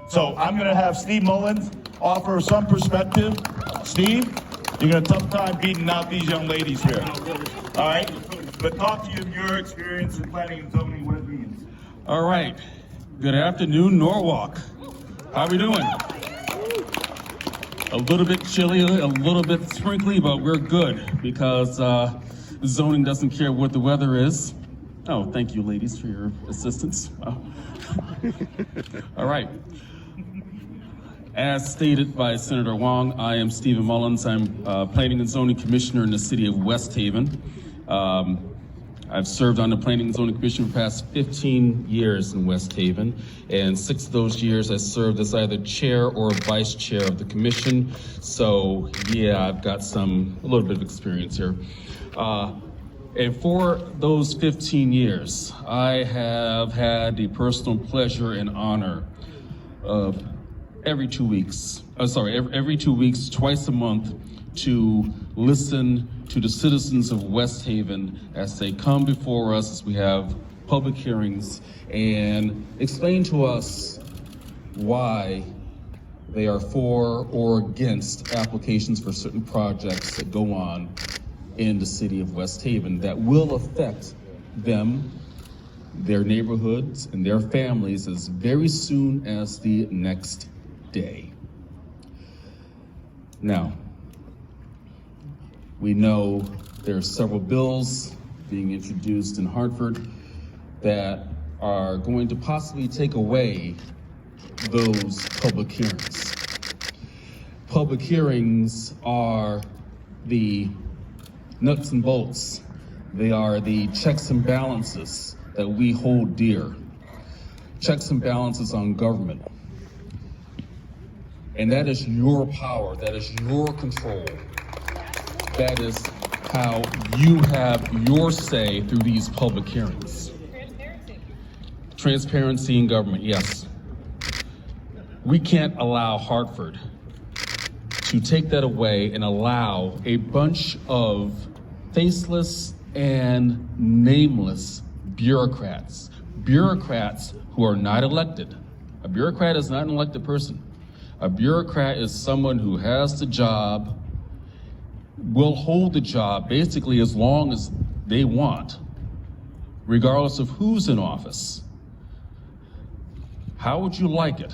So I'm going to have Steve Mullins offer some perspective. Steve, you're going to have a tough time beating out these young ladies here. All right? But talk to you of your experience in planning and zoning, what it means. All right. Good afternoon, Norwalk. How we doing? A little bit chilly, a little bit sprinkly, but we're good because zoning doesn't care what the weather is. Oh, thank you, ladies, for your assistance. All right. As stated by Senator Wong, I am Stephen Mullins. I'm Planning and Zoning Commissioner in the city of West Haven. I've served on the Planning and Zoning Commission for the past 15 years in West Haven, and 6 of those years I served as either chair or vice chair of the commission. So yeah, I've got a little bit of experience here. And for those 15 years, I have had the personal pleasure and honor of every 2 weeks, twice a month, to listen to the citizens of West Haven as they come before us, as we have public hearings, and explain to us why they are for or against applications for certain projects that go on in the city of West Haven that will affect them, their neighborhoods, and their families as very soon as the next day. Now, we know there are several bills being introduced in Hartford that are going to possibly take away those public hearings. Public hearings are the nuts and bolts. They are the checks and balances that we hold dear. Checks and balances on government. And that is your power, that is your control. That is how you have your say through these public hearings. Transparency in government, yes. We can't allow Hartford to take that away and allow a bunch of faceless and nameless bureaucrats who are not elected. A bureaucrat is not an elected person. A bureaucrat is someone who has the job, will hold the job basically as long as they want, regardless of who's in office. How would you like it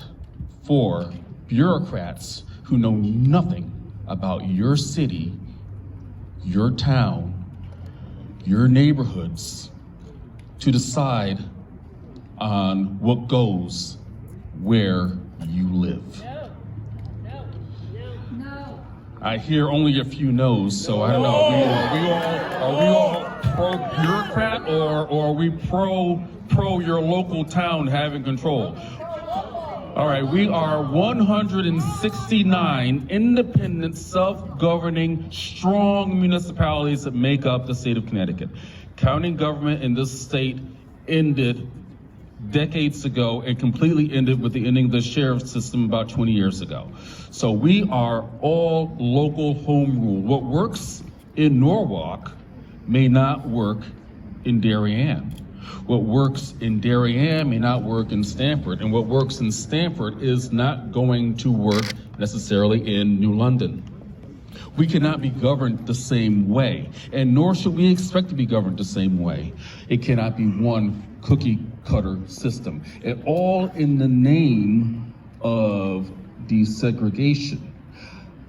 for bureaucrats who know nothing about your city, your town, your neighborhoods to decide on what goes where you live? I hear only a few no's, so I don't know. Are we all pro-bureaucrat or are we pro your local town having control? All right, we are 169 independent, self-governing, strong municipalities that make up the state of Connecticut. County government in this state ended decades ago and completely ended with the ending of the sheriff system about 20 years ago. So we are all local home rule. What works in Norwalk may not work in Darien. What works in Darien may not work in Stamford, and what works in Stamford is not going to work necessarily in New London. We cannot be governed the same way, and nor should we expect to be governed the same way. It cannot be one cookie cutter system, and all in the name of desegregation.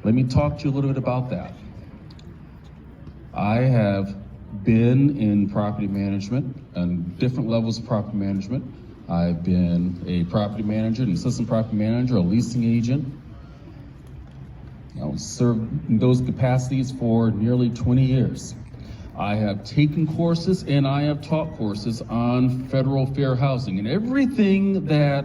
Let me talk to you a little bit about that. I have been in property management and different levels of property management. I've been a property manager, an assistant property manager, a leasing agent. I served in those capacities for nearly 20 years. I have taken courses and I have taught courses on federal fair housing, and everything that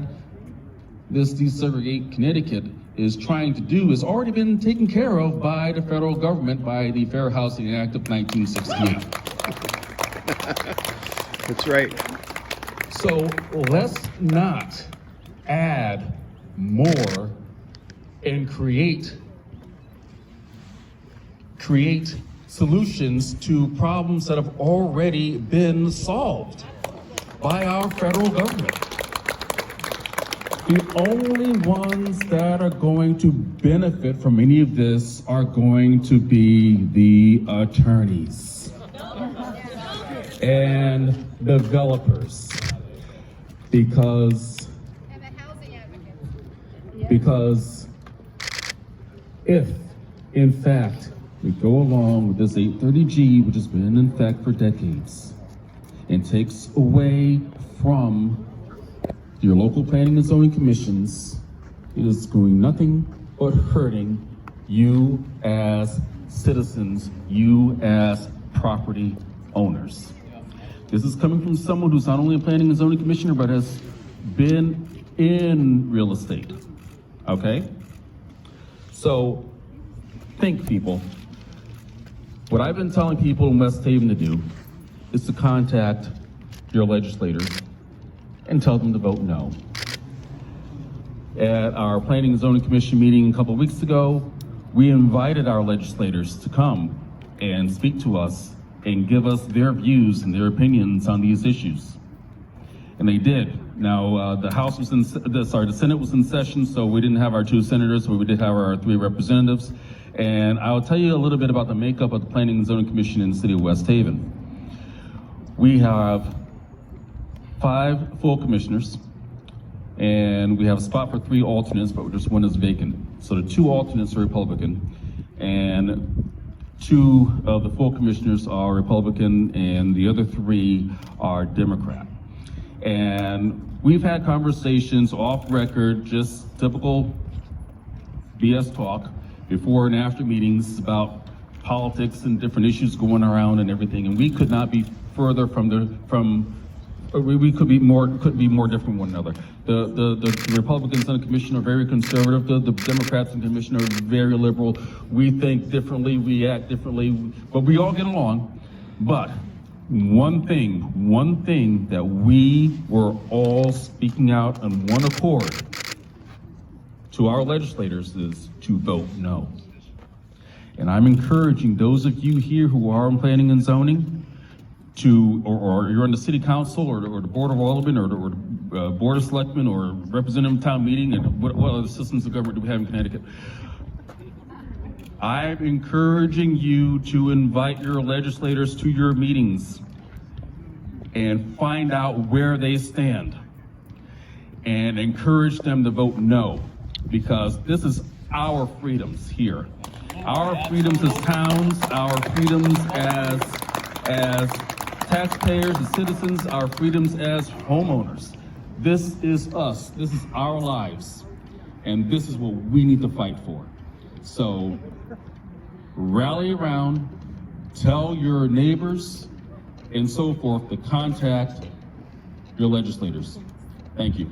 this Desegregate Connecticut is trying to do has already been taken care of by the federal government by the Fair Housing Act of 1968. That's right. So let's not add more and create solutions to problems that have already been solved by our federal government. The only ones that are going to benefit from any of this are going to be the attorneys and developers, because if, in fact, we go along with this 830G, which has been in effect for decades, and takes away from your local planning and zoning commissions, it is doing nothing but hurting you as citizens, you as property owners. This is coming from someone who's not only a planning and zoning commissioner, but has been in real estate, okay? So, think, people. What I've been telling people in West Haven to do is to contact your legislators and tell them to vote no. At our Planning and Zoning Commission meeting a couple of weeks ago, we invited our legislators to come and speak to us and give us their views and their opinions on these issues. And they did. Now, the Senate was in session, so we didn't have our 2 senators, but we did have our 3 representatives. And I'll tell you a little bit about the makeup of the Planning and Zoning Commission in the city of West Haven. We have 5 full commissioners, and we have a spot for 3 alternates, but just 1 is vacant. So the 2 alternates are Republican, and 2 of the full commissioners are Republican, and the other 3 are Democrat. And we've had conversations off record, just typical BS talk, before and after meetings about politics and different issues going around and everything. And we could not be further we couldn't be more different from one another. The Republicans on the commission are very conservative. The Democrats on the commission are very liberal. We think differently, we act differently, but we all get along. But one thing that we were all speaking out on one accord to our legislators is to vote no. And I'm encouraging those of you here who are in planning and zoning or you're on the city council or the board of aldermen or the board of selectmen or representative town meeting, and what other systems of government do we have in Connecticut? I'm encouraging you to invite your legislators to your meetings and find out where they stand and encourage them to vote no, because this is our freedoms here. Our freedoms as towns, our freedoms as taxpayers and citizens, our freedoms as homeowners. This is us, this is our lives, and this is what we need to fight for. So rally around, tell your neighbors and so forth to contact your legislators. Thank you.